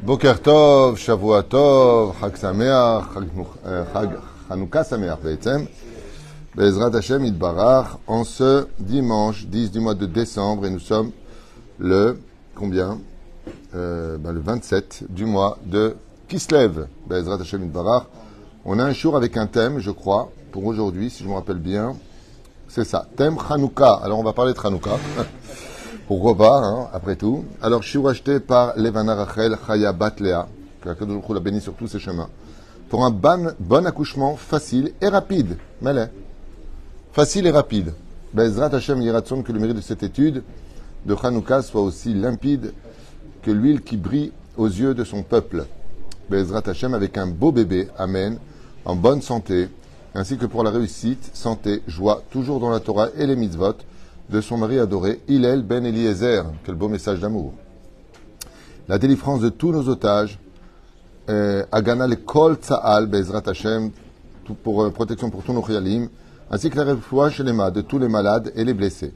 Boker Tov, Shavua Tov, Chag Sameach, Chag Chanukah Sameach, Be'etzem, Be'ezrat Hashem Yitbarach, en ce dimanche 10 du mois de décembre, et nous sommes le, combien le 27 du mois de Kislev, Be'ezrat Hashem Yitbarach. On a un jour avec un thème, je crois, pour aujourd'hui, si je me rappelle bien. C'est ça, thème Chanukah. Alors on va parler de Chanukah. Pourquoi pas, hein, après tout. Alors, je suis racheté par Levana Rachel Chaya Bat Lea, que la Kadosh Baruch Hu l'a béni sur tous ses chemins, pour un bon accouchement facile et rapide. Malais. Facile et rapide. Be'ezrat Hashem Yiratzon, que le mérite de cette étude de Chanukah soit aussi limpide que l'huile qui brille aux yeux de son peuple. Be'ezrat Hashem, avec un beau bébé, Amen, en bonne santé, ainsi que pour la réussite, santé, joie, toujours dans la Torah et les mitzvot, de son mari adoré, Hillel ben Eliezer. Quel beau message d'amour. La délivrance de tous nos otages, Agana le Kol Tza'al, Be'ezrat Hashem, pour protection pour tous nos Chayalim, ainsi que la refoua shelema de tous les malades et les blessés.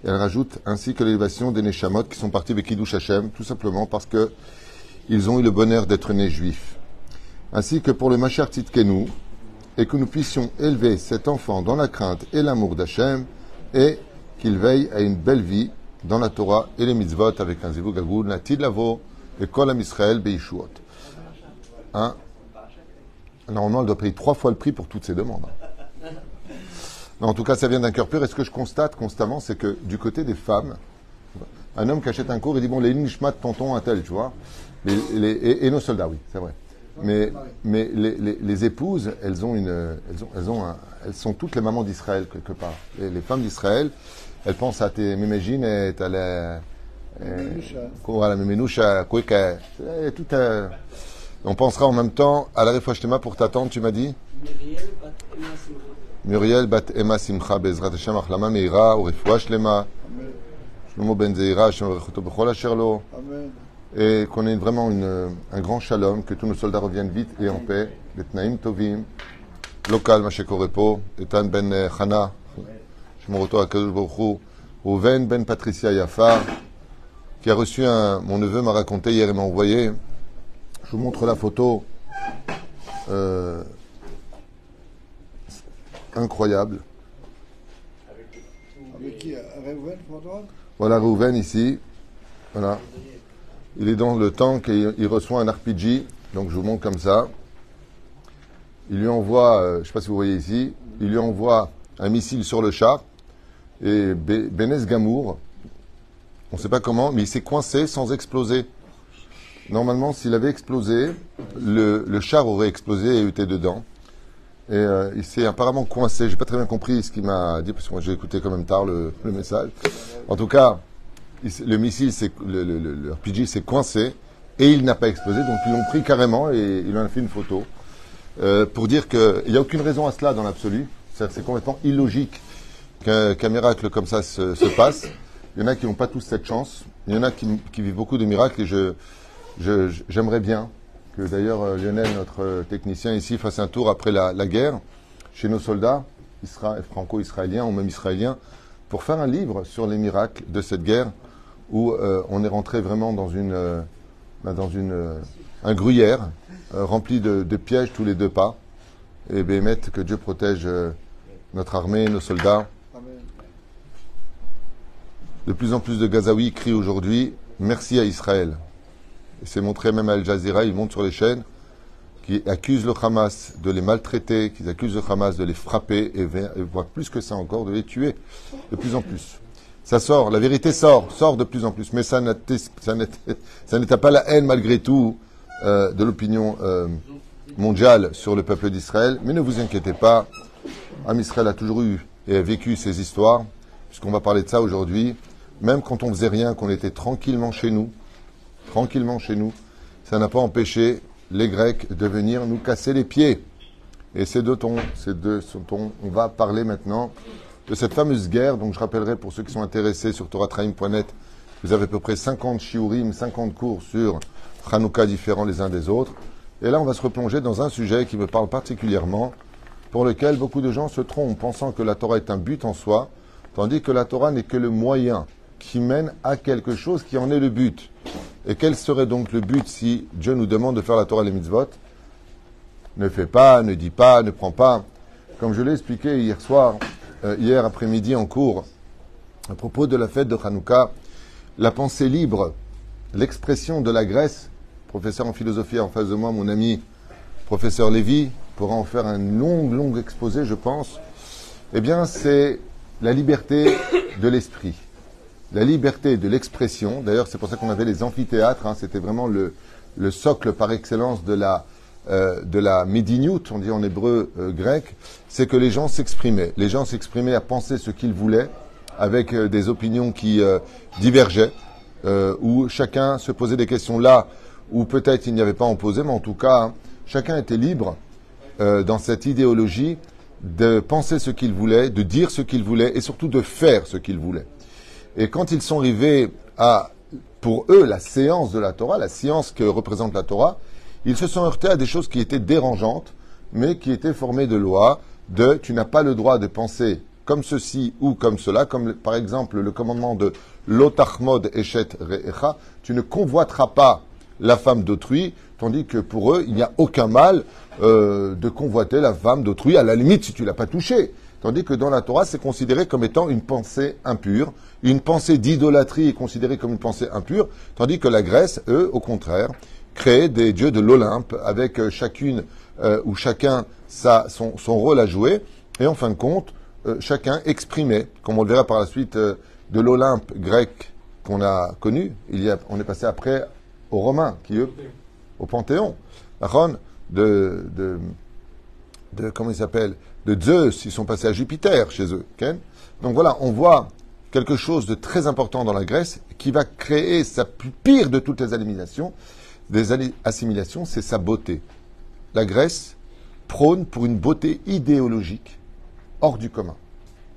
Et elle rajoute ainsi que l'élévation des Neshamot qui sont partis avec Kiddush Hashem, tout simplement parce que ils ont eu le bonheur d'être nés juifs. Ainsi que pour le Mashiach Tzidkenu, et que nous puissions élever cet enfant dans la crainte et l'amour d'Hashem, et qu'il veille à une belle vie dans la Torah et les mitzvot avec un zivug agoud, natid lavo, et kol am Israël beishuot. Hein? Normalement, elle doit payer 3 fois le prix pour toutes ces demandes. Non, en tout cas, ça vient d'un cœur pur. Et ce que je constate constamment, c'est que du côté des femmes, un homme qui achète un cours, il dit, bon, les nishmat tonton un tel, tu vois. Et nos soldats, oui, c'est vrai. Mais les épouses, elles sont toutes les mamans d'Israël, quelque part. Les femmes d'Israël, elles pensent à tes mémégines et à la méménoucha, on pensera en même temps à la réfoua shlema pour ta tante, tu m'as dit Muriel bat Emma Simcha Be'ezrat Hashem Achlama Meira ou réfoua shlema Shlomo ben Zeira Hashem Rechoto Bechol Asher Lo, et qu'on ait vraiment un grand shalom, que tous nos soldats reviennent vite et en paix, les Tnaim Tovim, local Mashekorepo, Etan ben Chana, Shmoroto Akadosh Baruch Hu, Rouven ben Patricia Yafar, qui a reçu mon neveu m'a raconté hier et m'a envoyé. Je vous montre la photo. Incroyable. Avec qui? Reuven, voilà Rouven ici. Voilà. Il est dans le tank et il reçoit un RPG. Donc je vous montre comme ça. Il lui envoie, je ne sais pas si vous voyez ici, il lui envoie un missile sur le char. Et Benes Gamour, on ne sait pas comment, mais il s'est coincé sans exploser. Normalement, s'il avait explosé, le char aurait explosé et été dedans. Et il s'est apparemment coincé. J'ai pas très bien compris ce qu'il m'a dit, parce que moi j'ai écouté quand même tard le message. En tout cas, le missile, le RPG s'est coincé et il n'a pas explosé. Donc ils l'ont pris carrément et il en a fait une photo. Pour dire qu'il n'y a aucune raison à cela dans l'absolu. C'est complètement illogique qu'un miracle comme ça se passe. Il y en a qui n'ont pas tous cette chance. Il y en a qui vivent beaucoup de miracles et j'aimerais bien que d'ailleurs Lionel, notre technicien ici, fasse un tour après la guerre chez nos soldats franco-israéliens ou même israéliens pour faire un livre sur les miracles de cette guerre où on est rentré vraiment dans un gruyère rempli de pièges tous les 2 pas. Et bémet, que Dieu protège notre armée, nos soldats. De plus en plus de Gazaouis crient aujourd'hui « Merci à Israël ». C'est montré même à Al Jazeera, ils montent sur les chaînes, qui accusent le Hamas de les maltraiter, qui accusent le Hamas de les frapper, et voire plus que ça encore, de les tuer, de plus en plus. Ça sort, la vérité sort de plus en plus, mais ça n'éteint pas la haine malgré tout de l'opinion mondiale sur le peuple d'Israël. Mais ne vous inquiétez pas, Am Israël a toujours eu et a vécu ces histoires, puisqu'on va parler de ça aujourd'hui. Même quand on faisait rien, qu'on était tranquillement chez nous, ça n'a pas empêché les Grecs de venir nous casser les pieds. Et c'est de ce dont on va parler maintenant, de cette fameuse guerre. Donc je rappellerai pour ceux qui sont intéressés sur toratraim.net, vous avez à peu près 50 shiurim, 50 cours sur Chanukah différents les uns des autres. Et là, on va se replonger dans un sujet qui me parle particulièrement, pour lequel beaucoup de gens se trompent, pensant que la Torah est un but en soi, tandis que la Torah n'est que le moyen qui mène à quelque chose qui en est le but. Et quel serait donc le but si Dieu nous demande de faire la Torah et les mitzvot? Ne fais pas, ne dis pas, ne prends pas. Comme je l'ai expliqué hier après-midi en cours, à propos de la fête de Hanouka, la pensée libre, l'expression de la Grèce, professeur en philosophie en face de moi, mon ami professeur Lévy, pourra en faire un long exposé, je pense. Eh bien, c'est la liberté de l'esprit, la liberté de l'expression. D'ailleurs, c'est pour ça qu'on avait les amphithéâtres. C'était vraiment le socle par excellence de la médiniout, on dit en hébreu grec. C'est que les gens s'exprimaient. Les gens s'exprimaient à penser ce qu'ils voulaient, avec des opinions qui divergeaient, où chacun se posait des questions là où peut-être il n'y avait pas en posé, mais en tout cas, chacun était libre dans cette idéologie de penser ce qu'il voulait, de dire ce qu'il voulait et surtout de faire ce qu'il voulait. Et quand ils sont arrivés à, pour eux, la séance de la Torah, la science que représente la Torah, ils se sont heurtés à des choses qui étaient dérangeantes, mais qui étaient formées de lois, de tu n'as pas le droit de penser comme ceci ou comme cela, comme par exemple le commandement de l'otachmod eshet re'echa, tu ne convoiteras pas la femme d'autrui, tandis que pour eux, il n'y a aucun mal de convoiter la femme d'autrui, à la limite si tu l'as pas touchée. Tandis que dans la Torah, c'est considéré comme étant une pensée impure. Une pensée d'idolâtrie est considérée comme une pensée impure, tandis que la Grèce, eux, au contraire, créait des dieux de l'Olympe, avec chacune ou chacun son rôle à jouer, et en fin de compte, chacun exprimait, comme on le verra par la suite, de l'Olympe grec qu'on a connu. On est passé après aux Romains, qui eux, au Panthéon. Comment il s'appelle, de Zeus, ils sont passés à Jupiter chez eux. Okay. Donc voilà, on voit quelque chose de très important dans la Grèce qui va créer sa pire de toutes les assimilations, c'est sa beauté. La Grèce prône pour une beauté idéologique hors du commun.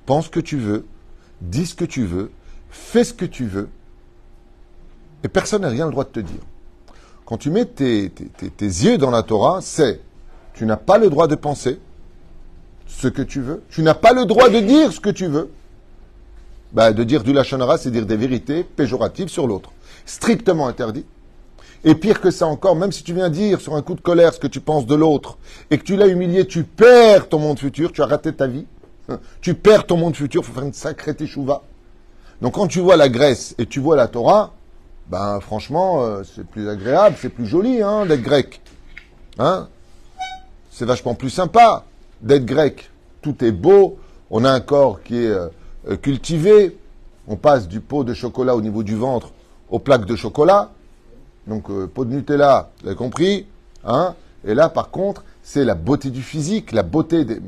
Pense ce que tu veux, dis ce que tu veux, fais ce que tu veux, et personne n'a rien le droit de te dire. Quand tu mets tes yeux dans la Torah, tu n'as pas le droit de penser ce que tu veux, tu n'as pas le droit de dire ce que tu veux. De dire du lachon hara, c'est dire des vérités péjoratives sur l'autre. Strictement interdit. Et pire que ça encore, même si tu viens dire sur un coup de colère ce que tu penses de l'autre, et que tu l'as humilié, tu perds ton monde futur, tu as raté ta vie. Tu perds ton monde futur, il faut faire une sacrée teshuva. Donc quand tu vois la Grèce et tu vois la Torah, franchement, c'est plus agréable, c'est plus joli d'être grec. C'est vachement plus sympa d'être grec. Tout est beau, on a un corps qui est cultivé, on passe du pot de chocolat au niveau du ventre aux plaques de chocolat. Donc pot de Nutella, vous avez compris, Et là, par contre, c'est la beauté du physique,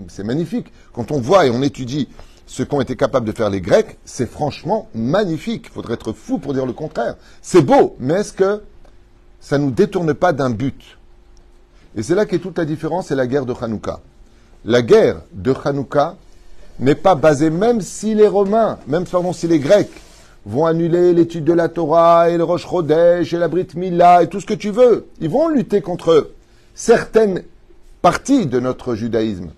c'est magnifique. Quand on voit et on étudie ce qu'ont été capables de faire les Grecs, c'est franchement magnifique. Il faudrait être fou pour dire le contraire. C'est beau, mais est-ce que ça ne nous détourne pas d'un but? Et c'est là qu'est toute la différence, c'est la guerre de Hanouka. La guerre de Hanouka n'est pas basée, même si les Grecs vont annuler l'étude de la Torah et le Rosh Chodesh et la Brit Mila et tout ce que tu veux. Ils vont lutter contre certaines parties de notre judaïsme.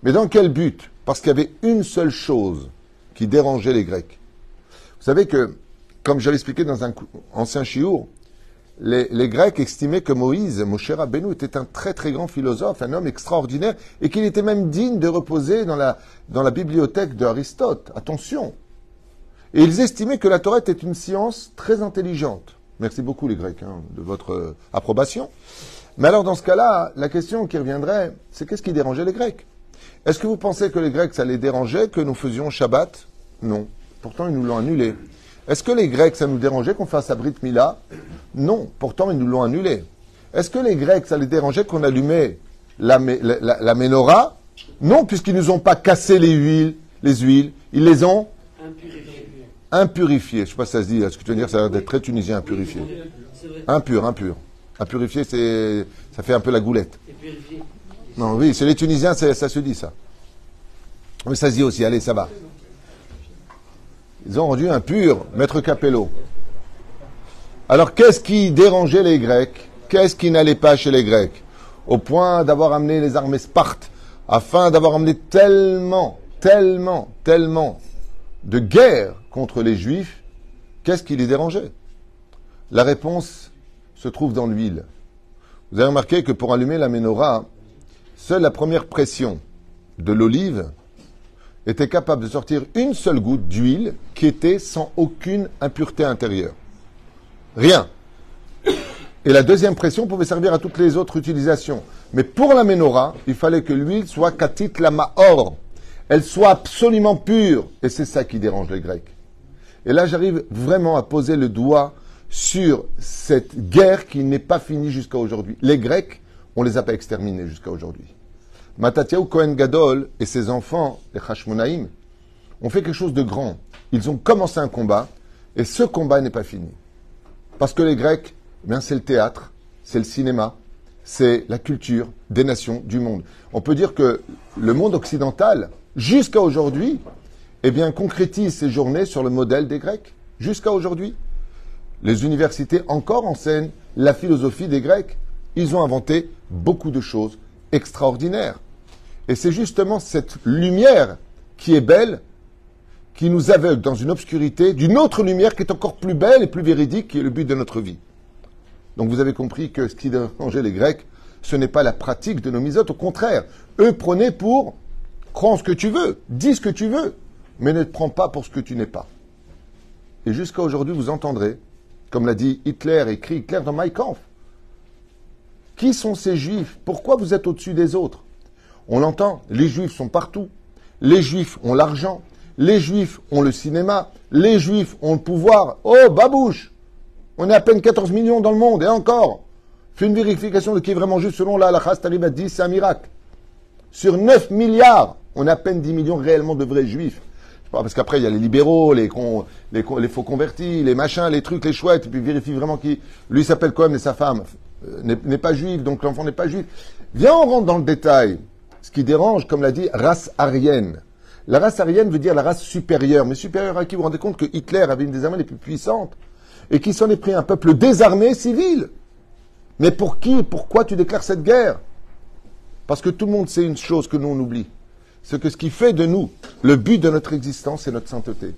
Mais dans quel but? Parce qu'il y avait une seule chose qui dérangeait les Grecs. Vous savez que, comme je l'ai expliqué dans un ancien shiur, les Grecs estimaient que Moshe Rabbeinu, était un très très grand philosophe, un homme extraordinaire, et qu'il était même digne de reposer dans la bibliothèque d'Aristote. Attention! Et ils estimaient que la Torah était une science très intelligente. Merci beaucoup les Grecs de votre approbation. Mais alors dans ce cas-là, la question qui reviendrait, c'est qu'est-ce qui dérangeait les Grecs? Est-ce que vous pensez que les Grecs, ça les dérangeait que nous faisions Shabbat? Non. Pourtant, ils nous l'ont annulé. Est-ce que les Grecs, ça nous dérangeait qu'on fasse la Brit Mila? Non. Pourtant, ils nous l'ont annulé. Est-ce que les Grecs, ça les dérangeait qu'on allumait la menorah? Non, puisqu'ils ne nous ont pas cassé les huiles. Ils les ont impurifiés. Je ne sais pas si ça se dit. Ce que tu veux dire, ça a l'air d'être très tunisien, impurifié. Impur. Impurifié, ça fait un peu la goulette. Non, oui, c'est les Tunisiens, ça se dit, ça. Mais ça se dit aussi, allez, ça va. Ils ont rendu impur, Maître Capello. Alors, qu'est-ce qui dérangeait les Grecs? Qu'est-ce qui n'allait pas chez les Grecs? Au point d'avoir amené les armées Sparte, afin d'avoir amené tellement de guerre contre les Juifs, qu'est-ce qui les dérangeait? La réponse se trouve dans l'huile. Vous avez remarqué que pour allumer la menorah, seule la première pression de l'olive était capable de sortir une seule goutte d'huile qui était sans aucune impureté intérieure. Rien. Et la deuxième pression pouvait servir à toutes les autres utilisations. Mais pour la menorah, il fallait que l'huile soit katit la ma'or. Elle soit absolument pure. Et c'est ça qui dérange les Grecs. Et là, j'arrive vraiment à poser le doigt sur cette guerre qui n'est pas finie jusqu'à aujourd'hui. Les Grecs, on les a pas exterminés jusqu'à aujourd'hui. Mattatiahu Kohen Gadol et ses enfants, les Hashmonaïm, ont fait quelque chose de grand. Ils ont commencé un combat, et ce combat n'est pas fini. Parce que les Grecs, eh bien, c'est le théâtre, c'est le cinéma, c'est la culture des nations du monde. On peut dire que le monde occidental, jusqu'à aujourd'hui, eh bien, concrétise ses journées sur le modèle des Grecs. Jusqu'à aujourd'hui. Les universités encore enseignent la philosophie des Grecs. Ils ont inventé beaucoup de choses extraordinaires. Et c'est justement cette lumière qui est belle, qui nous aveugle dans une obscurité d'une autre lumière qui est encore plus belle et plus véridique, qui est le but de notre vie. Donc vous avez compris que ce qui dérangeait les Grecs, ce n'est pas la pratique de nos misotes, au contraire. Eux prenaient pour, crois en ce que tu veux, dis ce que tu veux, mais ne te prends pas pour ce que tu n'es pas. Et jusqu'à aujourd'hui, vous entendrez, comme l'a dit Hitler, écrit Hitler dans Mein Kampf, qui sont ces Juifs? Pourquoi vous êtes au-dessus des autres? On l'entend, les Juifs sont partout. Les Juifs ont l'argent. Les Juifs ont le cinéma. Les Juifs ont le pouvoir. Oh, babouche! On est à peine 14 millions dans le monde, et encore. Fais une vérification de qui est vraiment juste selon la halakha, t'arrives à 10, c'est un miracle. Sur 9 milliards, on a à peine 10 millions réellement de vrais Juifs. Parce qu'après, il y a les libéraux, les faux convertis, les machins, les trucs, les chouettes, et puis vérifie vraiment qui... Lui s'appelle Cohen et sa femme n'est pas juive, donc l'enfant n'est pas juif. Viens, on rentre dans le détail. Ce qui dérange, comme l'a dit, race aryenne. La race aryenne veut dire la race supérieure. Mais supérieure à qui? Vous vous rendez compte que Hitler avait une des armées les plus puissantes et qu'il s'en est pris un peuple désarmé, civil. Mais pour qui? Pourquoi tu déclares cette guerre? Parce que tout le monde sait une chose que nous on oublie. C'est que ce qui fait de nous le but de notre existence, c'est notre sainteté.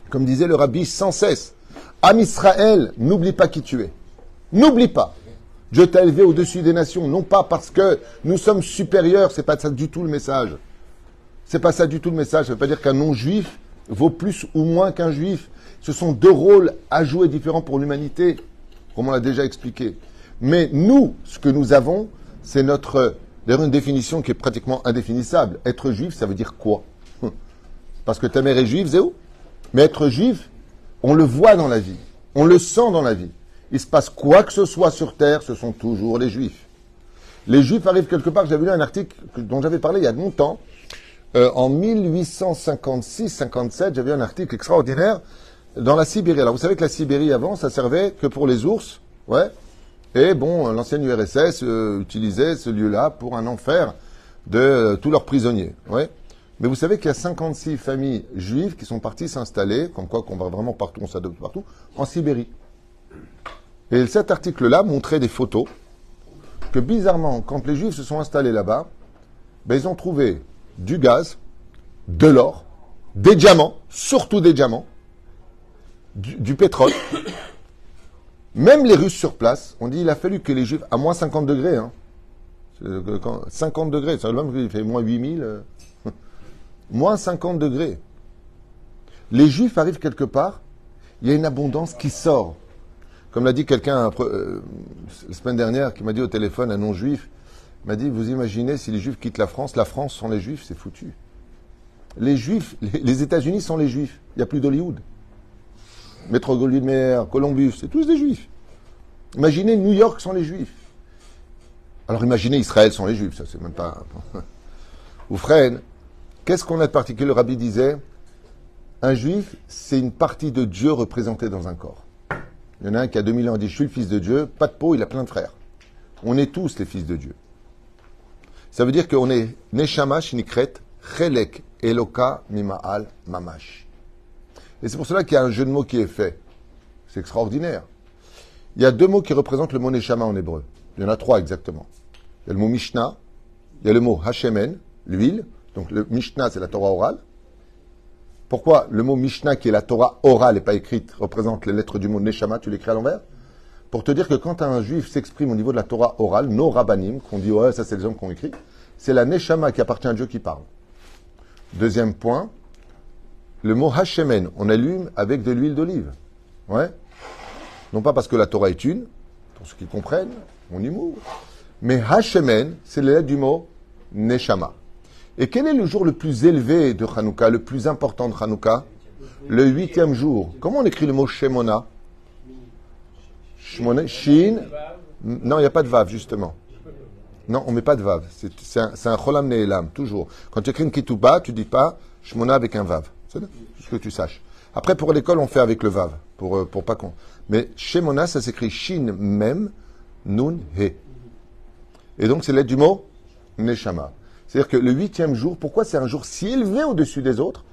Comme disait le rabbi sans cesse, Am Israël, n'oublie pas qui tu es. N'oublie pas. Dieu t'a élevé au-dessus des nations, non pas parce que nous sommes supérieurs, c'est pas ça du tout le message. C'est pas ça du tout le message. Ça veut pas dire qu'un non-juif vaut plus ou moins qu'un juif. Ce sont deux rôles à jouer différents pour l'humanité, comme on l'a déjà expliqué. Mais nous, ce que nous avons, c'est d'ailleurs une définition qui est pratiquement indéfinissable. Être juif, ça veut dire quoi? Parce que ta mère est juive, c'est où? Mais être juif, on le voit dans la vie. On le sent dans la vie. Il se passe quoi que ce soit sur Terre, ce sont toujours les Juifs. Les Juifs arrivent quelque part, j'avais lu un article dont j'avais parlé il y a longtemps, en 1856-57, j'avais lu un article extraordinaire dans la Sibérie. Alors vous savez que la Sibérie avant, ça servait que pour les ours, ouais. Et bon, l'ancienne URSS utilisait ce lieu-là pour un enfer de tous leurs prisonniers, ouais. Mais vous savez qu'il y a 56 familles juives qui sont parties s'installer, comme quoi qu'on va vraiment partout, on s'adopte partout, en Sibérie. Et cet article-là montrait des photos que bizarrement, quand les Juifs se sont installés là-bas, ben, ils ont trouvé du gaz, de l'or, des diamants, surtout des diamants, du pétrole. Même les Russes sur place, on dit il a fallu que les Juifs, à moins 50 degrés, hein, 50 degrés, c'est l'homme qui fait moins 8000, moins 50 degrés. Les Juifs arrivent quelque part, il y a une abondance qui sort. Comme l'a dit quelqu'un la semaine dernière, qui m'a dit au téléphone, un non-juif, m'a dit, vous imaginez si les Juifs quittent la France sont les Juifs, c'est foutu. Les Juifs, les États-Unis sont les Juifs. Il n'y a plus d'Hollywood. Metro-Goldwyn-Mayer, Columbus, c'est tous des Juifs. Imaginez New York sont les Juifs. Alors imaginez Israël sont les Juifs, ça c'est même pas... Ou Fren, qu'est-ce qu'on a de particulier? Le rabbi disait, un Juif, c'est une partie de Dieu représentée dans un corps. Il y en a un qui a 2000 ans, dit, je suis le fils de Dieu, pas de peau, il a plein de frères. On est tous les fils de Dieu. Ça veut dire qu'on est Neshama Shnikret, Chelek, Eloka, Mima'al, Mamash. Et c'est pour cela qu'il y a un jeu de mots qui est fait. C'est extraordinaire. Il y a deux mots qui représentent le mot Neshama en hébreu. Il y en a trois exactement. Il y a le mot Mishnah, il y a le mot Hashemen, l'huile. Donc le Mishnah, c'est la Torah orale. Pourquoi le mot Mishnah, qui est la Torah orale et pas écrite, représente les lettres du mot Neshama, tu l'écris à l'envers? Pour te dire que quand un juif s'exprime au niveau de la Torah orale, nos rabbanim, qu'on dit, ouais, ça c'est les hommes qui ont écrit, c'est la Neshama qui appartient à Dieu qui parle. Deuxième point, le mot Hashemen, on allume avec de l'huile d'olive. Ouais. Non pas parce que la Torah est une, pour ceux qui comprennent, mon humour, mais Hashemen, c'est les lettres du mot Neshama. Et quel est le jour le plus élevé de Hanouka, le plus important de Hanouka? Le 8e jour. Comment on écrit le mot Shemona? Shin. Non, il n'y a pas de vav, justement. Non, on ne met pas de vav. C'est un cholam ne'elam, toujours. Quand tu écris une ketouba, tu ne dis pas Shmona avec un vav. C'est ce que tu saches. Après, pour l'école, on fait avec le vav. Pour pas qu'on. Mais Shemona, ça s'écrit Shin Mem Nun He. Et donc, c'est l'aide du mot Neshama. C'est-à-dire que le 8e jour, pourquoi c'est un jour si élevé au-dessus des autres?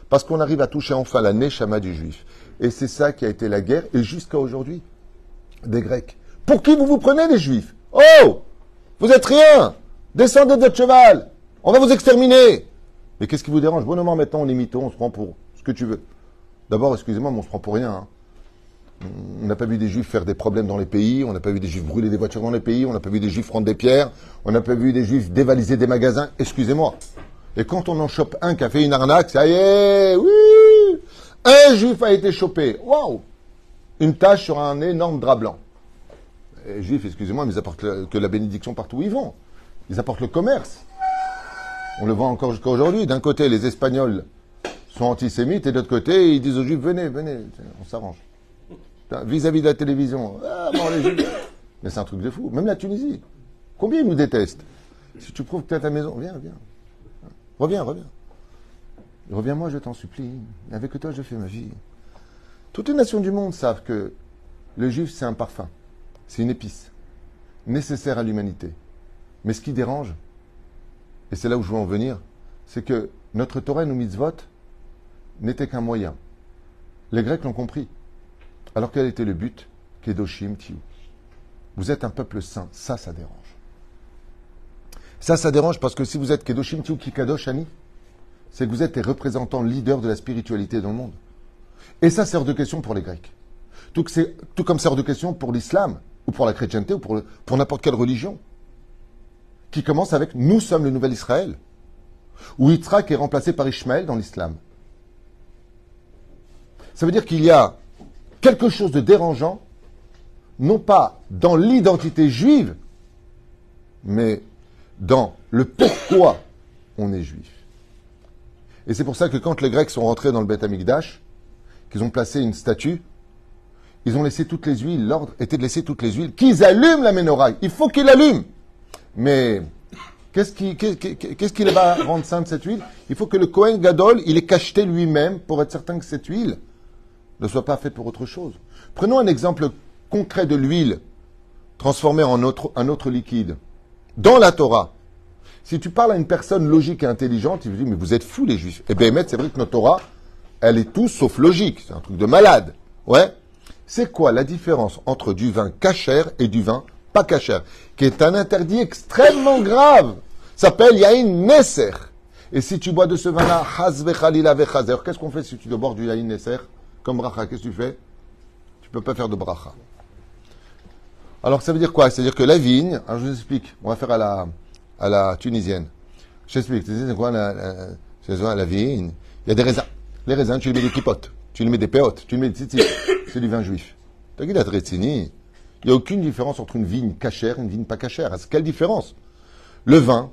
Parce qu'on arrive à toucher enfin la Neshama du juif. Et c'est ça qui a été la guerre, et jusqu'à aujourd'hui, des Grecs. Pour qui vous vous prenez, les Juifs? Oh! Vous êtes rien! Descendez de votre cheval! On va vous exterminer! Mais qu'est-ce qui vous dérange? Bonnement, maintenant, on est mytho, on se prend pour ce que tu veux. D'abord, excusez-moi, mais on se prend pour rien. Hein. On n'a pas vu des Juifs faire des problèmes dans les pays, on n'a pas vu des Juifs brûler des voitures dans les pays, on n'a pas vu des Juifs prendre des pierres, on n'a pas vu des Juifs dévaliser des magasins. Excusez-moi. Et quand on en chope un qui a fait une arnaque, ça y est, oui! Un Juif a été chopé. Waouh! Une tache sur un énorme drap blanc. Les Juifs, excusez-moi, mais ils apportent que la bénédiction partout où ils vont. Ils apportent le commerce. On le voit encore jusqu'à aujourd'hui. D'un côté, les Espagnols sont antisémites, et de l'autre côté, ils disent aux Juifs, venez, venez, on s'arrange. Vis-à-vis de la télévision, ah, bon, les Juifs. Mais c'est un truc de fou. Même la Tunisie. Combien ils nous détestent? Si tu prouves que tu es à ta maison, viens, viens. Reviens, reviens. Reviens-moi, je t'en supplie. Avec toi, je fais ma vie. Toutes les nations du monde savent que le juif, c'est un parfum. C'est une épice. Nécessaire à l'humanité. Mais ce qui dérange, et c'est là où je veux en venir, c'est que notre Torah et nos mitzvot n'étaient qu'un moyen. Les Grecs l'ont compris. Alors quel était le but? Kedoshim Tiou. Vous êtes un peuple saint. Ça dérange. Ça dérange parce que si vous êtes Kedoshim Tiou ki Kadosh Ani, c'est que vous êtes les représentants leaders de la spiritualité dans le monde. Et ça, c'est hors de question pour les Grecs. Tout comme c'est hors de question pour l'islam, ou pour la chrétienté, ou pour n'importe quelle religion. Qui commence avec « Nous sommes le nouvel Israël ». Où Yitzhak est remplacé par Ishmaël dans l'islam. Ça veut dire qu'il y a quelque chose de dérangeant, non pas dans l'identité juive, mais dans le pourquoi on est juif. Et c'est pour ça que quand les Grecs sont rentrés dans le Beth Amikdash, qu'ils ont placé une statue, ils ont laissé toutes les huiles. L'ordre était de laisser toutes les huiles. Qu'ils allument la menorah. Il faut qu'ils l'allument. Mais qu'est-ce qui va rendre sainte cette huile? Il faut que le Kohen Gadol, il est cacheté lui-même pour être certain que cette huile ne soit pas faite pour autre chose. Prenons un exemple concret de l'huile transformée en un autre liquide. Dans la Torah, si tu parles à une personne logique et intelligente, il lui dit, mais vous êtes fous les Juifs. Eh bien, c'est vrai que notre Torah, elle est tout sauf logique. C'est un truc de malade. Ouais. C'est quoi la différence entre du vin kasher et du vin pas kasher, qui est un interdit extrêmement grave? Ça s'appelle Yain Neser. Et si tu bois de ce vin-là, Haz vechalila vechazer, qu'est-ce qu'on fait si tu dois boire du Yain Neser? Comme bracha, qu'est-ce que tu fais? Tu peux pas faire de bracha. Alors ça veut dire quoi? C'est-à-dire que la vigne, alors je vous explique, on va faire à la tunisienne. Je t'explique, c'est quoi la vigne? Il y a des raisins. Les raisins, tu les mets des kipotes, tu les mets des péotes, tu les mets des tzitzit. C'est du vin juif. T'as vu la trétini? Il n'y a aucune différence entre une vigne cachère et une vigne pas cachère. Quelle différence? Le vin,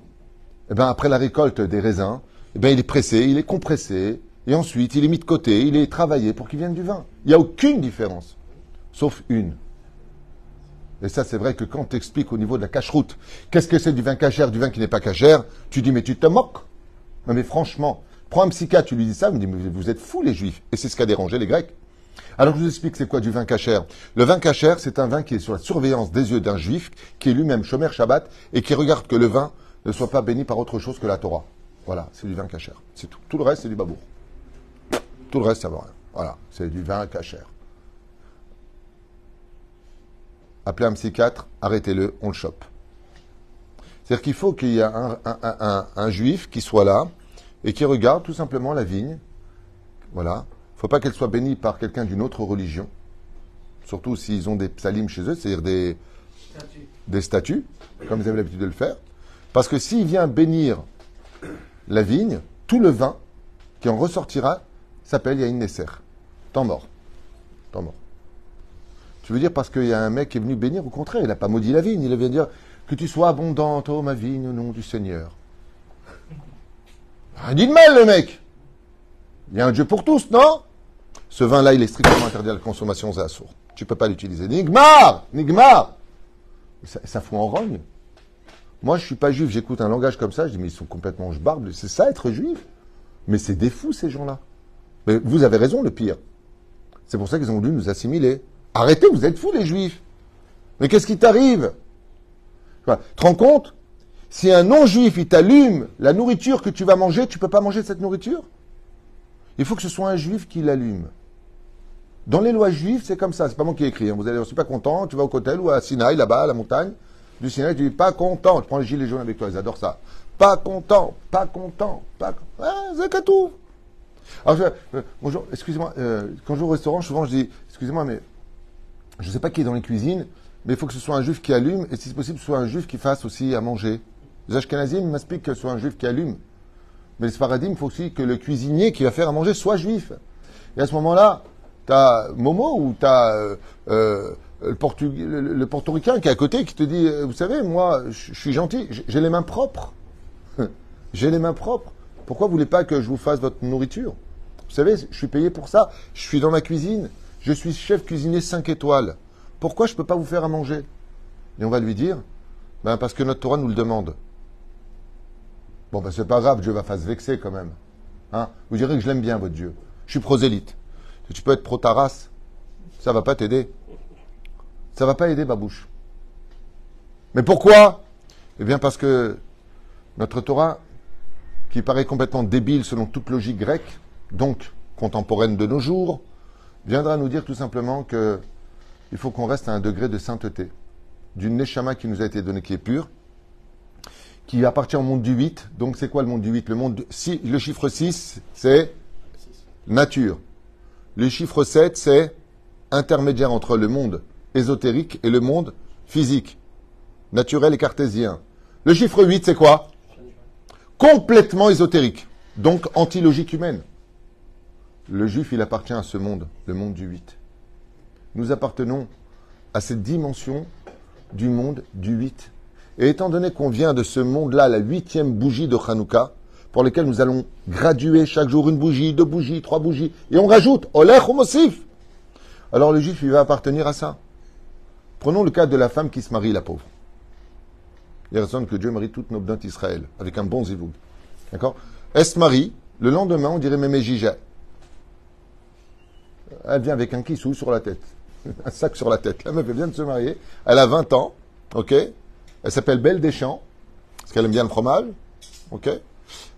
eh ben, après la récolte des raisins, eh ben, il est pressé, il est compressé, et ensuite il est mis de côté, il est travaillé pour qu'il vienne du vin. Il n'y a aucune différence, sauf une. Et ça, c'est vrai que quand tu expliques au niveau de la cacheroute, qu'est-ce que c'est du vin cachère, du vin qui n'est pas cachère, tu dis, mais tu te moques. Non, mais franchement, prends un psychiatre, tu lui dis ça, il me dit, mais vous êtes fous les Juifs. Et c'est ce qui a dérangé les Grecs. Alors je vous explique c'est quoi du vin cachère. Le vin cachère, c'est un vin qui est sur la surveillance des yeux d'un juif, qui est lui-même Shomer Shabbat, et qui regarde que le vin ne soit pas béni par autre chose que la Torah. Voilà, c'est du vin cachère. C'est tout. Tout le reste, c'est du babour. Tout le reste, ça va rien. Voilà, c'est du vin cachère. Appelez un psychiatre, arrêtez-le, on le chope. C'est-à-dire qu'il faut qu'il y ait un juif qui soit là, et qui regarde tout simplement la vigne, Voilà. Il ne faut pas qu'elle soit bénie par quelqu'un d'une autre religion. Surtout s'ils ont des psalim chez eux, c'est-à-dire des statues, comme ils avaient l'habitude de le faire. Parce que s'il vient bénir la vigne, tout le vin qui en ressortira s'appelle Yain Nesser. Temps mort. Temps mort. Tu veux dire parce qu'il y a un mec qui est venu bénir, au contraire, il n'a pas maudit la vigne, il vient dire que tu sois abondante, ô ma vigne, au nom du Seigneur. Rien dit de mal, le mec. Il y a un Dieu pour tous, non? Ce vin-là, il est strictement interdit à la consommation, c'est assourd. Tu ne peux pas l'utiliser. Nigmar! Nigmar! Ça fout en rogne. Moi, je ne suis pas juif, j'écoute un langage comme ça, je dis, mais ils sont complètement barbe. C'est ça, être juif? Mais c'est des fous, ces gens-là. Mais vous avez raison, le pire. C'est pour ça qu'ils ont voulu nous assimiler. Arrêtez, vous êtes fous, les juifs. Mais qu'est-ce qui t'arrive? Tu te rends compte? Si un non-juif, il t'allume la nourriture que tu vas manger, tu ne peux pas manger cette nourriture? Il faut que ce soit un juif qui l'allume. Dans les lois juives, c'est comme ça. C'est pas moi qui ai écrit. Vous allez, je suis pas content. Tu vas au Kotel ou à Sinaï, là-bas, à la montagne du Sinaï, tu dis pas content. Tu prends les gilets jaunes avec toi. Ils adorent ça. Pas content, pas content, pas content. Ah, c'est tout. Alors, bonjour, excusez-moi. Quand je vais au restaurant, souvent je dis, excusez-moi, mais je sais pas qui est dans les cuisines, mais il faut que ce soit un juif qui allume, et si c'est possible, ce soit un juif qui fasse aussi à manger. Les Ashkenazim m'expliquent que ce soit un juif qui allume. Mais les Sfaradim, il faut aussi que le cuisinier qui va faire à manger soit juif. Et à ce moment-là, tu as Momo ou tu as le portoricain qui est à côté qui te dit, vous savez, moi, je suis gentil, j'ai les mains propres. J'ai les mains propres. Pourquoi vous voulez pas que je vous fasse votre nourriture? Vous savez, je suis payé pour ça. Je suis dans ma cuisine. Je suis chef cuisinier 5 étoiles. Pourquoi je ne peux pas vous faire à manger? Et on va lui dire, parce que notre Torah nous le demande. Bon, c'est pas grave, Dieu va pas se vexer quand même. Hein? Vous direz que je l'aime bien, votre Dieu. Je suis prosélyte. Tu peux être pro-Taras. Ça va pas t'aider. Ça va pas aider, Babouche. Mais pourquoi? Eh bien, parce que notre Torah, qui paraît complètement débile selon toute logique grecque, donc contemporaine de nos jours, viendra nous dire tout simplement que il faut qu'on reste à un degré de sainteté, d'une neshama qui nous a été donnée, qui est pure, qui appartient au monde du 8. Donc c'est quoi le monde du 8? Le chiffre 6, c'est nature. Le chiffre 7, c'est intermédiaire entre le monde ésotérique et le monde physique, naturel et cartésien. Le chiffre 8, c'est quoi? Complètement ésotérique, donc anti-logique humaine. Le juif, il appartient à ce monde, le monde du 8. Nous appartenons à cette dimension du monde du 8. Et étant donné qu'on vient de ce monde-là, la 8e bougie de Hanouka, pour laquelle nous allons graduer chaque jour une bougie, 2 bougies, 3 bougies, et on rajoute Olech ou Mosif. Alors le juif, il va appartenir à ça. Prenons le cas de la femme qui se marie, la pauvre. Il y a raison que Dieu marie toutes nos bnotes Israël, avec un bon zivoug. D'accord? Elle se marie, le lendemain, on dirait Mémé Jija. Elle vient avec un kissou sur la tête. Un sac sur la tête. La meuf, elle vient de se marier. Elle a 20 ans. Ok? Elle s'appelle Belle Deschamps. Parce qu'elle aime bien le fromage. Ok?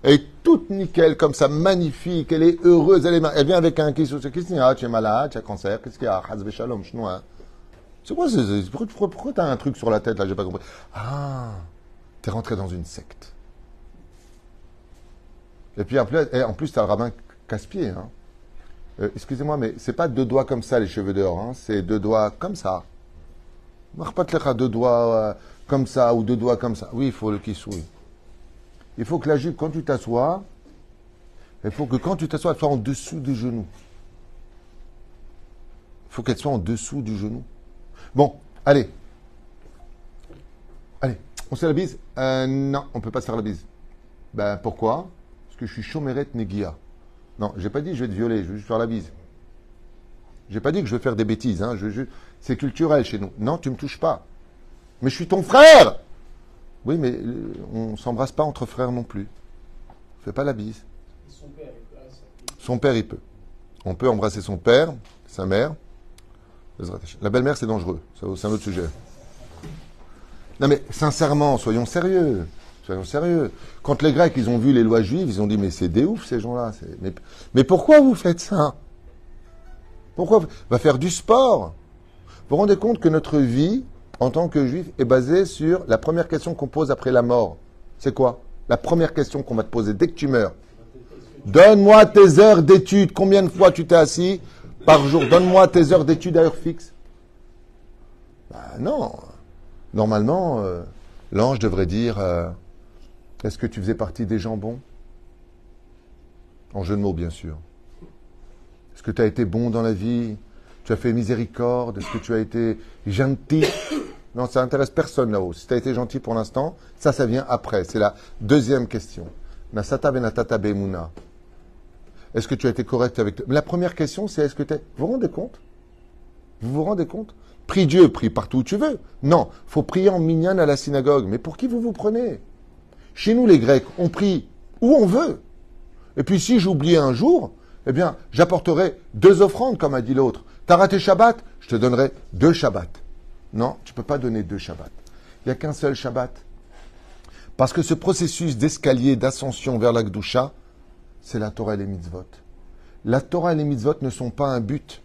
Elle est toute nickel, comme ça, magnifique. Elle est heureuse. Elle vient avec un kissou. Qu'est-ce qu'il y a? Tu es malade, tu as cancer. Qu'est-ce qu'il y a? Hazbe shalom, chinois. C'est quoi? Pourquoi tu as un truc sur la tête, là? J'ai pas compris. Ah! T'es rentré dans une secte. Et puis, en plus, t'as le rabbin casse-pied, hein. Excusez-moi, mais c'est pas 2 doigts comme ça, les cheveux dehors, hein. C'est 2 doigts comme ça. Marche pas de 2 doigts comme ça ou 2 doigts comme ça. Oui, il faut le kissou. Il faut que la jupe, quand tu t'assois, elle soit en dessous du genou. Il faut qu'elle soit en dessous du genou. Bon, allez. Allez, on se fait la bise? Non, on ne peut pas se faire la bise. Pourquoi? Parce que je suis chomeret negia. Non, j'ai pas dit que je vais te violer, je veux juste faire la bise. J'ai pas dit que je vais faire des bêtises, hein. C'est culturel chez nous. Non, tu me touches pas. Mais je suis ton frère! Oui, mais on s'embrasse pas entre frères non plus. Fais pas la bise. Son père, son père, il peut. On peut embrasser son père, sa mère. La belle-mère, c'est dangereux. C'est un autre sujet. Non, mais sincèrement, soyons sérieux. Soyons sérieux. Quand les Grecs, ils ont vu les lois juives, ils ont dit, mais c'est des oufs, ces gens-là. Mais pourquoi vous faites ça? Pourquoi? Va faire du sport. Vous vous rendez compte que notre vie, en tant que juif, est basée sur la première question qu'on pose après la mort. C'est quoi? La première question qu'on va te poser dès que tu meurs. Donne-moi tes heures d'études. Combien de fois tu t'es assis par jour? Donne-moi tes heures d'études à heure fixe. Non. Normalement, l'ange devrait dire est-ce que tu faisais partie des gens bons? En jeu de mots, bien sûr. Est-ce que tu as été bon dans la vie? Tu as fait miséricorde? Est-ce que tu as été gentil? Non, ça n'intéresse personne là-haut. Si tu as été gentil pour l'instant, ça vient après. C'est la deuxième question. Nasata benatata be'emuna. Est-ce que tu as été correct avec... La première question, c'est est-ce que tu es... Vous vous rendez compte? Vous vous rendez compte? Prie Dieu, prie partout où tu veux. Non, faut prier en minyan à la synagogue. Mais pour qui vous vous prenez? Chez nous, les Grecs, on prie où on veut. Et puis si j'oubliais un jour, eh bien, j'apporterai 2 offrandes, comme a dit l'autre. T'as raté Shabbat? Je te donnerai 2 Shabbats. Non, tu ne peux pas donner 2 Shabbats. Il n'y a qu'un seul Shabbat. Parce que ce processus d'escalier, d'ascension vers la Gdusha, c'est la Torah et les mitzvot. La Torah et les mitzvot ne sont pas un but.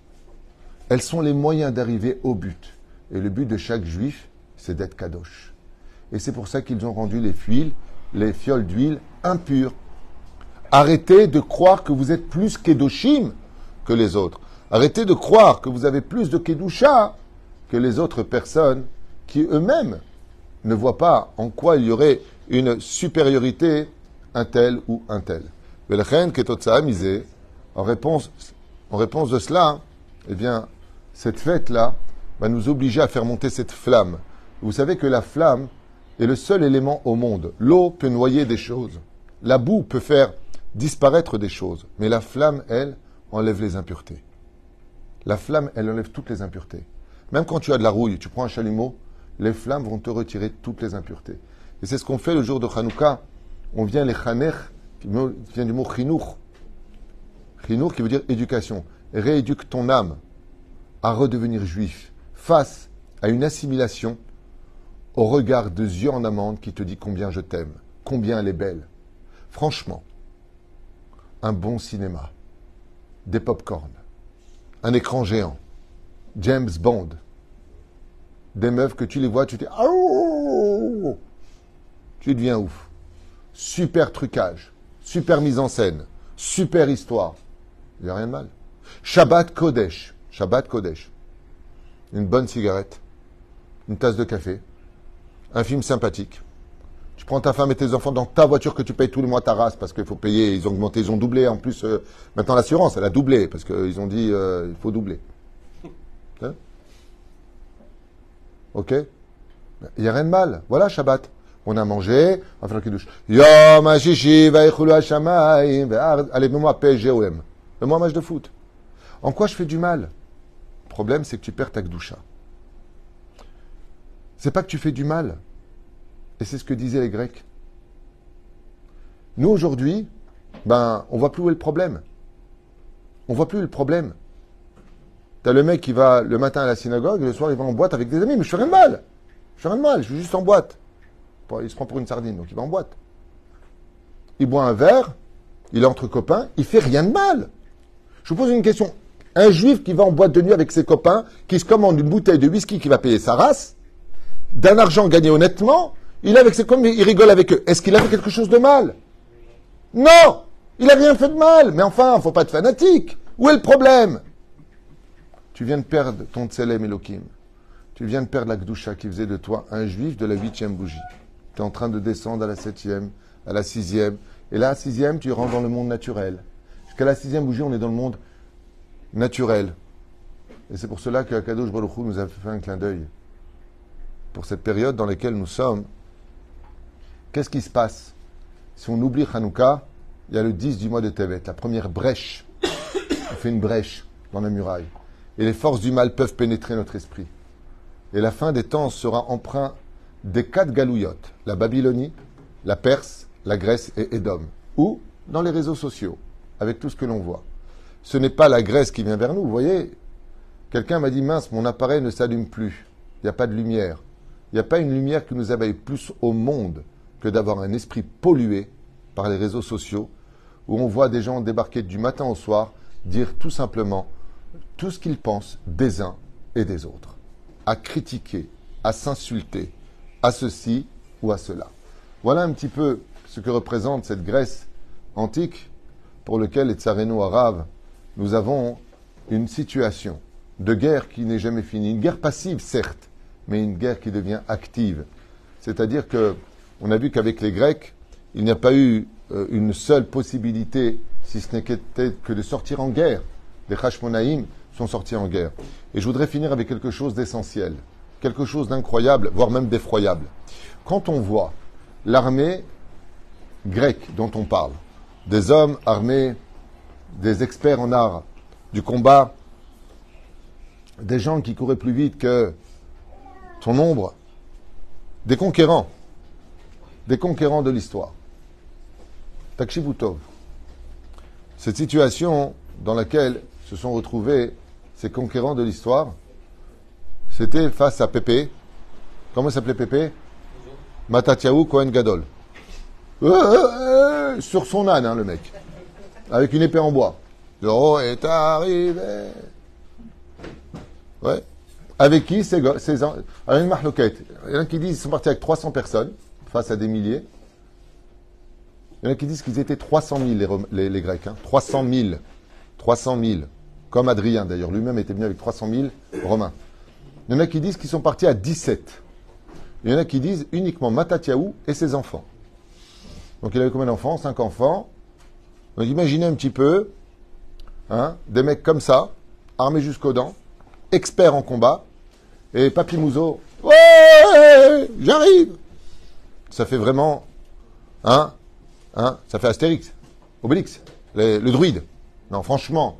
Elles sont les moyens d'arriver au but. Et le but de chaque juif, c'est d'être kadosh. Et c'est pour ça qu'ils ont rendu les fioles d'huile impures. Arrêtez de croire que vous êtes plus kedoshim que les autres. Arrêtez de croire que vous avez plus de kedusha que les autres personnes qui eux-mêmes ne voient pas en quoi il y aurait une supériorité un tel ou un tel. En réponse de cela, eh bien, cette fête-là va nous obliger à faire monter cette flamme. Vous savez que la flamme est le seul élément au monde. L'eau peut noyer des choses. La boue peut faire disparaître des choses. Mais la flamme, elle, enlève les impuretés. La flamme, elle enlève toutes les impuretés. Même quand tu as de la rouille, tu prends un chalumeau, les flammes vont te retirer toutes les impuretés. Et c'est ce qu'on fait le jour de Hanouka. On vient les chaner, qui vient du mot chinour. Chinour qui veut dire éducation. Rééduque ton âme à redevenir juif face à une assimilation au regard de yeux en amande qui te dit combien je t'aime, combien elle est belle. Franchement, un bon cinéma, des pop-corn, un écran géant, James Bond, des meufs que tu les vois, tu te dis ah, tu deviens ouf. Super trucage, super mise en scène, super histoire. Il n'y a rien de mal. Shabbat Kodesh. Shabbat Kodesh. Une bonne cigarette, une tasse de café, un film sympathique. Tu prends ta femme et tes enfants dans ta voiture que tu payes tous les mois ta race parce qu'il faut payer, ils ont augmenté, ils ont doublé. En plus, maintenant l'assurance, elle a doublé parce qu'ils ont dit il faut doubler. Hein? Ok? Il n'y a rien de mal. Voilà, Shabbat. On a mangé, on va faire le kiddush. Yom HaShishi va'yichulu hashamayim. Allez, mets-moi PSGOM. Mets-moi un match de foot. En quoi je fais du mal? Le problème, c'est que tu perds ta Gdusha. C'est pas que tu fais du mal. Et c'est ce que disaient les Grecs. Nous, aujourd'hui, on voit plus où est le problème. On voit plus le problème. T'as le mec qui va le matin à la synagogue, et le soir, il va en boîte avec des amis. Mais je fais rien de mal. Je fais rien de mal, je suis juste en boîte. Il se prend pour une sardine, donc il va en boîte. Il boit un verre, il est entre copains, il fait rien de mal. Je vous pose une question. Un juif qui va en boîte de nuit avec ses copains, qui se commande une bouteille de whisky qui va payer sa race, d'un argent gagné honnêtement, il est avec ses copains, il rigole avec eux. Est-ce qu'il a fait quelque chose de mal? Non! Il n'a rien fait de mal. Mais enfin, il ne faut pas être fanatique. Où est le problème? Tu viens de perdre ton Tselem Elohim. Tu viens de perdre la Gdusha qui faisait de toi un juif de la 8e bougie. Tu es en train de descendre à la 7e, à la 6e. Et là, à la 6e, tu rentres dans le monde naturel. Jusqu'à la 6e bougie, on est dans le monde naturel. Et c'est pour cela que Akadosh Baruch Hu nous a fait un clin d'œil. Pour cette période dans laquelle nous sommes, qu'est-ce qui se passe? Si on oublie Hanouka, il y a le 10 du mois de Tevet, la première brèche. On fait une brèche dans la muraille. Et les forces du mal peuvent pénétrer notre esprit. Et la fin des temps sera empreinte des 4 galouillottes, la Babylonie, la Perse, la Grèce et Édom. Ou dans les réseaux sociaux, avec tout ce que l'on voit. Ce n'est pas la Grèce qui vient vers nous, vous voyez. Quelqu'un m'a dit, mince, mon appareil ne s'allume plus. Il n'y a pas de lumière. Il n'y a pas une lumière qui nous éveille plus au monde que d'avoir un esprit pollué par les réseaux sociaux, où on voit des gens débarquer du matin au soir, dire tout simplement tout ce qu'ils pensent des uns et des autres, à critiquer, à s'insulter, à ceci ou à cela. Voilà un petit peu ce que représente cette Grèce antique, pour lequel, et Tsareno arabe, nous avons une situation de guerre qui n'est jamais finie. Une guerre passive, certes, mais une guerre qui devient active. C'est-à-dire que on a vu qu'avec les Grecs, il n'y a pas eu une seule possibilité, si ce n'est que de sortir en guerre. Les Hashmonaïm sont sortis en guerre. Et je voudrais finir avec quelque chose d'essentiel, quelque chose d'incroyable, voire même d'effroyable. Quand on voit l'armée grecque dont on parle, des hommes armés, des experts en art, du combat, des gens qui couraient plus vite que ton ombre, des conquérants de l'histoire. Takshibutov. Cette situation dans laquelle se sont retrouvés ces conquérants de l'histoire, c'était face à Pépé. Comment s'appelait Pépé? Matatiaou Kohen Gadol. Sur son âne, hein, le mec. Avec une épée en bois. Oh, est arrivé. Ouais. Avec qui ces alors, une marloquette. Il y en a qui disent qu'ils sont partis avec 300 personnes, face à des milliers. Il y en a qui disent qu'ils étaient 300 000, les Grecs. Hein. 300 000. 300 000. Comme Adrien, d'ailleurs. Lui-même était venu avec 300 000 Romains. Il y en a qui disent qu'ils sont partis à 17. Il y en a qui disent uniquement Matatiaou et ses enfants. Donc il avait combien d'enfants? 5 enfants. Donc imaginez un petit peu, hein, des mecs comme ça, armés jusqu'aux dents, experts en combat, et Papy Mouzo, ouais, j'arrive. Ça fait vraiment, ça fait Astérix, Obélix, le druide. Non, franchement,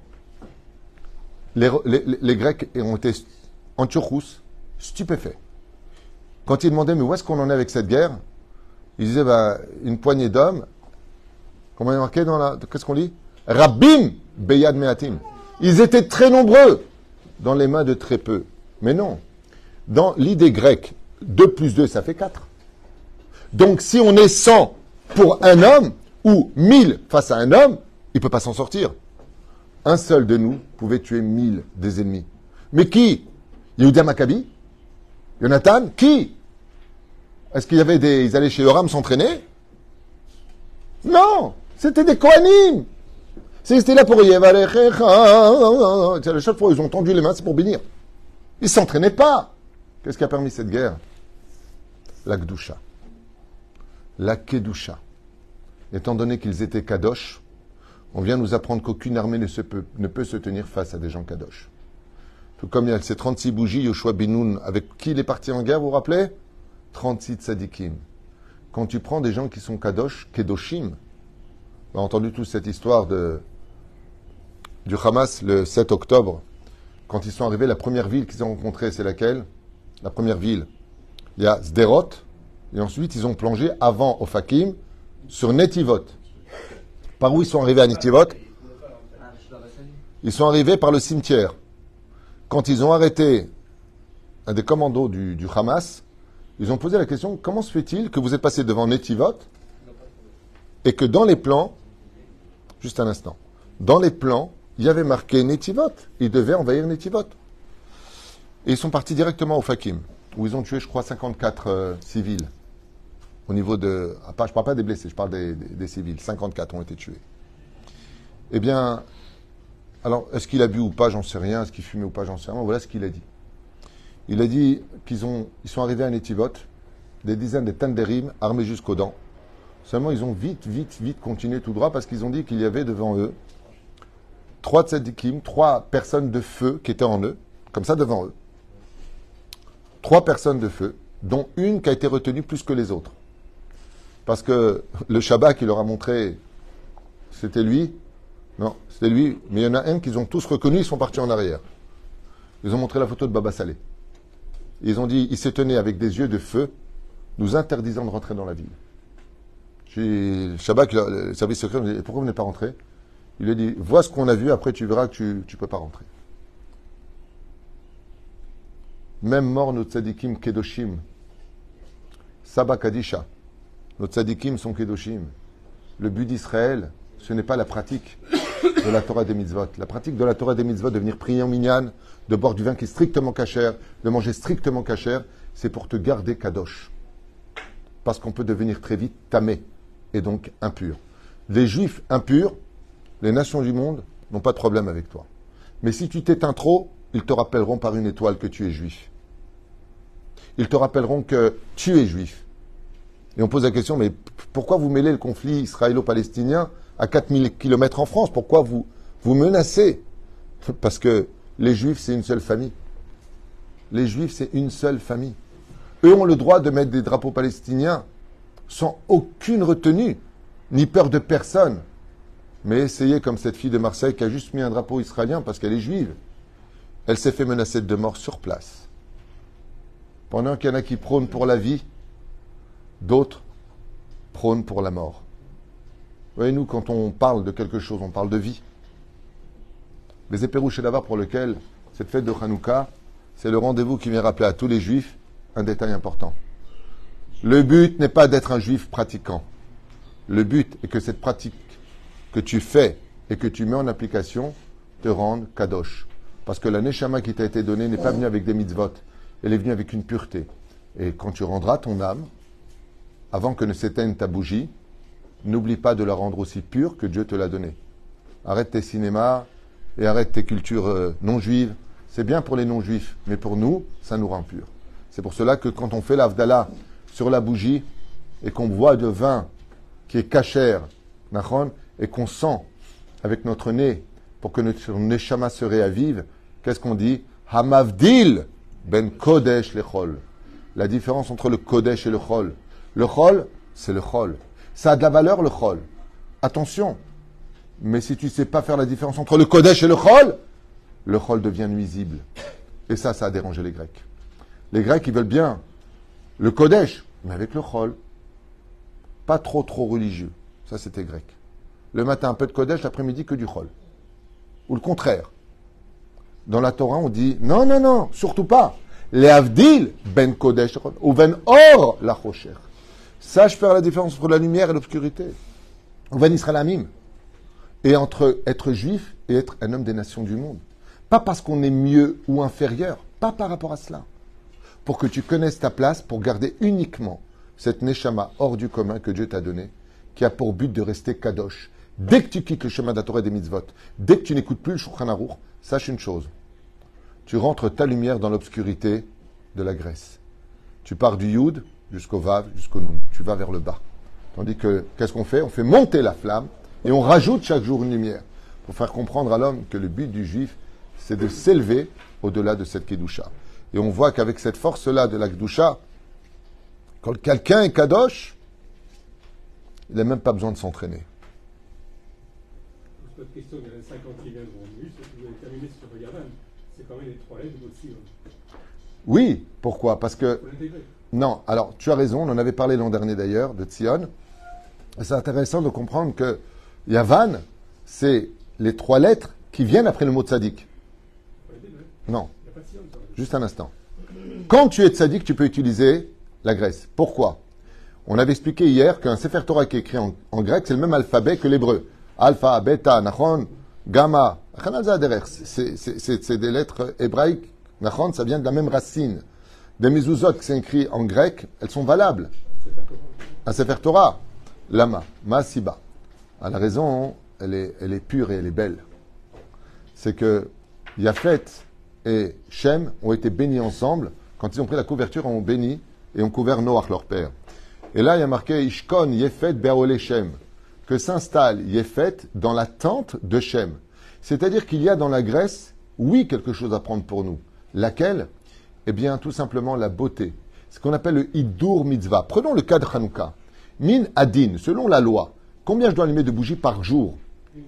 les Grecs ont été antiochous, stupéfaits. Quand ils demandaient, mais où est-ce qu'on en est avec cette guerre? Ils disaient, une poignée d'hommes, comment il est marqué dans la... Qu'est-ce qu'on lit? Rabbim Beyad Meatim. Ils étaient très nombreux dans les mains de très peu. Mais non. Dans l'idée grecque, 2 plus 2, ça fait 4. Donc si on est 100 pour un homme, ou 1000 face à un homme, il ne peut pas s'en sortir. Un seul de nous pouvait tuer 1000 des ennemis. Mais qui? Yehuda Maccabi? Jonathan? Qui? Est-ce qu'il y avait ils allaient chez Yoram s'entraîner? Non! C'était des Kohanim! C'était là pour Yevalechecha. C'est la chaque fois où ils ont tendu les mains, c'est pour bénir. Ils ne s'entraînaient pas. Qu'est-ce qui a permis cette guerre? La Gdusha. La Kedusha. Étant donné qu'ils étaient Kadosh, on vient nous apprendre qu'aucune armée ne peut se tenir face à des gens Kadosh. Tout comme il y a ces 36 bougies, Yoshua Binoun, avec qui il est parti en guerre, vous vous rappelez? 36 tzadikim. Quand tu prends des gens qui sont Kadosh, Kedoshim, on a entendu toute cette histoire du Hamas le 7 octobre. Quand ils sont arrivés, la première ville qu'ils ont rencontrée, c'est laquelle? La première ville. Il y a Sderot, et ensuite ils ont plongé avant Ofakim sur Netivot. Par où ils sont arrivés à Netivot? Ils sont arrivés par le cimetière. Quand ils ont arrêté un des commandos du Hamas, ils ont posé la question, comment se fait-il que vous êtes passé devant Netivot et que dans les plans, juste un instant, dans les plans, il y avait marqué Netivot. Ils devaient envahir Netivot. Et ils sont partis directement au Fakim, où ils ont tué, je crois, 54 civils. Au niveau de... je ne parle pas des blessés, je parle des civils. 54 ont été tués. Eh bien, alors, est-ce qu'il a bu ou pas, j'en sais rien. Est-ce qu'il fumait ou pas, j'en sais rien. Voilà ce qu'il a dit. Il a dit ils sont arrivés à Netivot, des dizaines de Tanderim armés jusqu'aux dents. Seulement, ils ont vite continué tout droit parce qu'ils ont dit qu'il y avait devant eux 3 tzadikim, 3 personnes de feu qui étaient en eux, comme ça devant eux. 3 personnes de feu, dont une qui a été retenue plus que les autres. Parce que le Shabbat qui leur a montré, c'était lui. Non, c'était lui. Mais il y en a un qu'ils ont tous reconnu, ils sont partis en arrière. Ils ont montré la photo de Baba Saleh. Ils ont dit, il s'est tenu avec des yeux de feu, nous interdisant de rentrer dans la ville. Shabbat, le service secret, me dit, pourquoi vous n'êtes pas rentré? Il lui a dit, vois ce qu'on a vu, après tu verras que tu ne peux pas rentrer. Même mort, nos tzadikim kedoshim. Saba Kadisha. Nos tzadikim sont kedoshim. Le but d'Israël, ce n'est pas la pratique de la Torah des mitzvot. La pratique de la Torah des mitzvot, de venir prier en minyan, de boire du vin qui est strictement cachère, de manger strictement cachère, c'est pour te garder kadosh. Parce qu'on peut devenir très vite tamé, et donc impur. Les juifs impurs les nations du monde n'ont pas de problème avec toi. Mais si tu t'éteins trop, ils te rappelleront par une étoile que tu es juif. Ils te rappelleront que tu es juif. Et on pose la question, mais pourquoi vous mêlez le conflit israélo-palestinien à 4000 km en France? Pourquoi vous menacez? Parce que les juifs, c'est une seule famille. Les juifs, c'est une seule famille. Eux ont le droit de mettre des drapeaux palestiniens sans aucune retenue, ni peur de personne. Mais essayez comme cette fille de Marseille qui a juste mis un drapeau israélien parce qu'elle est juive. Elle s'est fait menacer de mort sur place. Pendant qu'il y en a qui prônent pour la vie, d'autres prônent pour la mort. Vous voyez, nous, quand on parle de quelque chose, on parle de vie. Les Éperouches et Davar pour lequel cette fête de Hanouka, c'est le rendez-vous qui vient rappeler à tous les juifs un détail important. Le but n'est pas d'être un juif pratiquant. Le but est que cette pratique que tu fais et que tu mets en application te rende kadosh. Parce que la neshama qui t'a été donnée n'est pas venue avec des mitzvot. Elle est venue avec une pureté. Et quand tu rendras ton âme, avant que ne s'éteigne ta bougie, n'oublie pas de la rendre aussi pure que Dieu te l'a donnée. Arrête tes cinémas et arrête tes cultures non-juives. C'est bien pour les non-juifs, mais pour nous, ça nous rend purs. C'est pour cela que quand on fait l'avdallah sur la bougie et qu'on boit de vin qui est kasher, nachon, et qu'on sent avec notre nez pour que notre neshama se réavive, qu'est-ce qu'on dit? Hamavdil ben kodesh le chol. La différence entre le kodesh et le chol. Le chol, c'est le chol. Ça a de la valeur, le chol. Attention. Mais si tu ne sais pas faire la différence entre le kodesh et le chol devient nuisible. Et ça a dérangé les Grecs. Les Grecs, ils veulent bien le kodesh, mais avec le chol. Pas trop religieux. Ça, c'était grec. Le matin, un peu de kodesh, l'après-midi, que du chol. Ou le contraire. Dans la Torah, on dit, non, surtout pas. Les avdil, ben kodesh, ou ben or, la chocher. Sache faire la différence entre la lumière et l'obscurité. Ou ben israelamim. Et entre être juif et être un homme des nations du monde. Pas parce qu'on est mieux ou inférieur. Pas par rapport à cela. Pour que tu connaisses ta place, pour garder uniquement cette neshama hors du commun que Dieu t'a donné, qui a pour but de rester kadosh. Dès que tu quittes le chemin de la Torah et des mitzvot, dès que tu n'écoutes plus le Shulchan Aruch, sache une chose. Tu rentres ta lumière dans l'obscurité de la Grèce. Tu pars du Yud jusqu'au Vav, jusqu'au Nun. Tu vas vers le bas. Tandis que, qu'est-ce qu'on fait? On fait monter la flamme et on rajoute chaque jour une lumière. Pour faire comprendre à l'homme que le but du juif, c'est de s'élever au-delà de cette Kedusha. Et on voit qu'avec cette force-là de la Kedusha, quand quelqu'un est kadosh, il n'a même pas besoin de s'entraîner. Pas de question, il y en a 50 qui viendront. Juste, vous avez terminé sur Yavan. C'est quand même les 3 lettres de votre Sion. Oui, pourquoi? Parce que... Faut l'intégrer. Non, alors tu as raison, on en avait parlé l'an dernier d'ailleurs, de Tzion. Et c'est intéressant de comprendre que Yavan, c'est les 3 lettres qui viennent après le mot tzaddik. Faut l'intégrer. Non, Il n'y a pas de Sion. Ça. juste un instant. Quand tu es tzaddik, tu peux utiliser la Grèce. Pourquoi? On avait expliqué hier qu'un Sefer Torah qui est écrit en grec, c'est le même alphabet que l'hébreu. Alpha, bêta, nachon, gamma. C'est des lettres hébraïques. Nachon, ça vient de la même racine. Des mezuzot qui sont écrits en grec, elles sont valables. Un Sefer Torah, lama, masiba. À la raison, elle est pure et elle est belle. C'est que Yafet et Shem ont été bénis ensemble. Quand ils ont pris la couverture, ont béni et ont couvert Noach, leur père. Et là, il y a marqué Ishkon Yefet Be'ole Shem, que s'installe Yefet dans la tente de Shem. C'est-à-dire qu'il y a dans la Grèce, oui, quelque chose à prendre pour nous. Laquelle? Eh bien, tout simplement la beauté. Ce qu'on appelle le Hidur Mitzvah. Prenons le cas de Hanouka. Min Adin, selon la loi, combien je dois allumer de bougies par jour?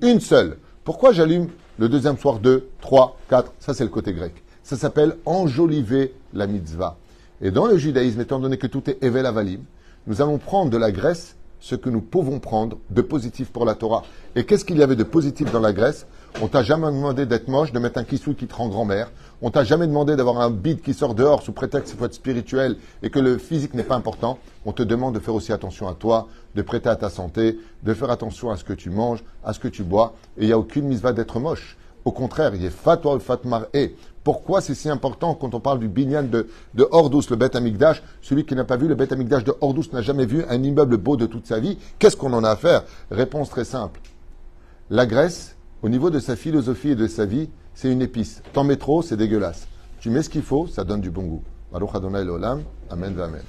Une seule. Pourquoi j'allume le deuxième soir 2, 3, 4? Ça, c'est le côté grec. Ça s'appelle enjoliver la mitzvah. Et dans le judaïsme, étant donné que tout est Evel Avalim, nous allons prendre de la Grèce ce que nous pouvons prendre de positif pour la Torah. Et qu'est-ce qu'il y avait de positif dans la Grèce? On t'a jamais demandé d'être moche, de mettre un kissoui qui te rend grand-mère. On t'a jamais demandé d'avoir un bide qui sort dehors sous prétexte qu'il faut être spirituel et que le physique n'est pas important. On te demande de faire aussi attention à toi, de prêter à ta santé, de faire attention à ce que tu manges, à ce que tu bois. Et il n'y a aucune mitzvah d'être moche. Au contraire, il y a fatwa ou fatmar et. Pourquoi c'est si important quand on parle du binyan de Hordous, le Beth Amikdash? Celui qui n'a pas vu le Beth Amikdash de Hordous n'a jamais vu un immeuble beau de toute sa vie. Qu'est-ce qu'on en a à faire? Réponse très simple. La graisse, au niveau de sa philosophie et de sa vie, c'est une épice. T'en mets trop, c'est dégueulasse. Tu mets ce qu'il faut, ça donne du bon goût. Baruch Adonai L'Olam. Amen, amen.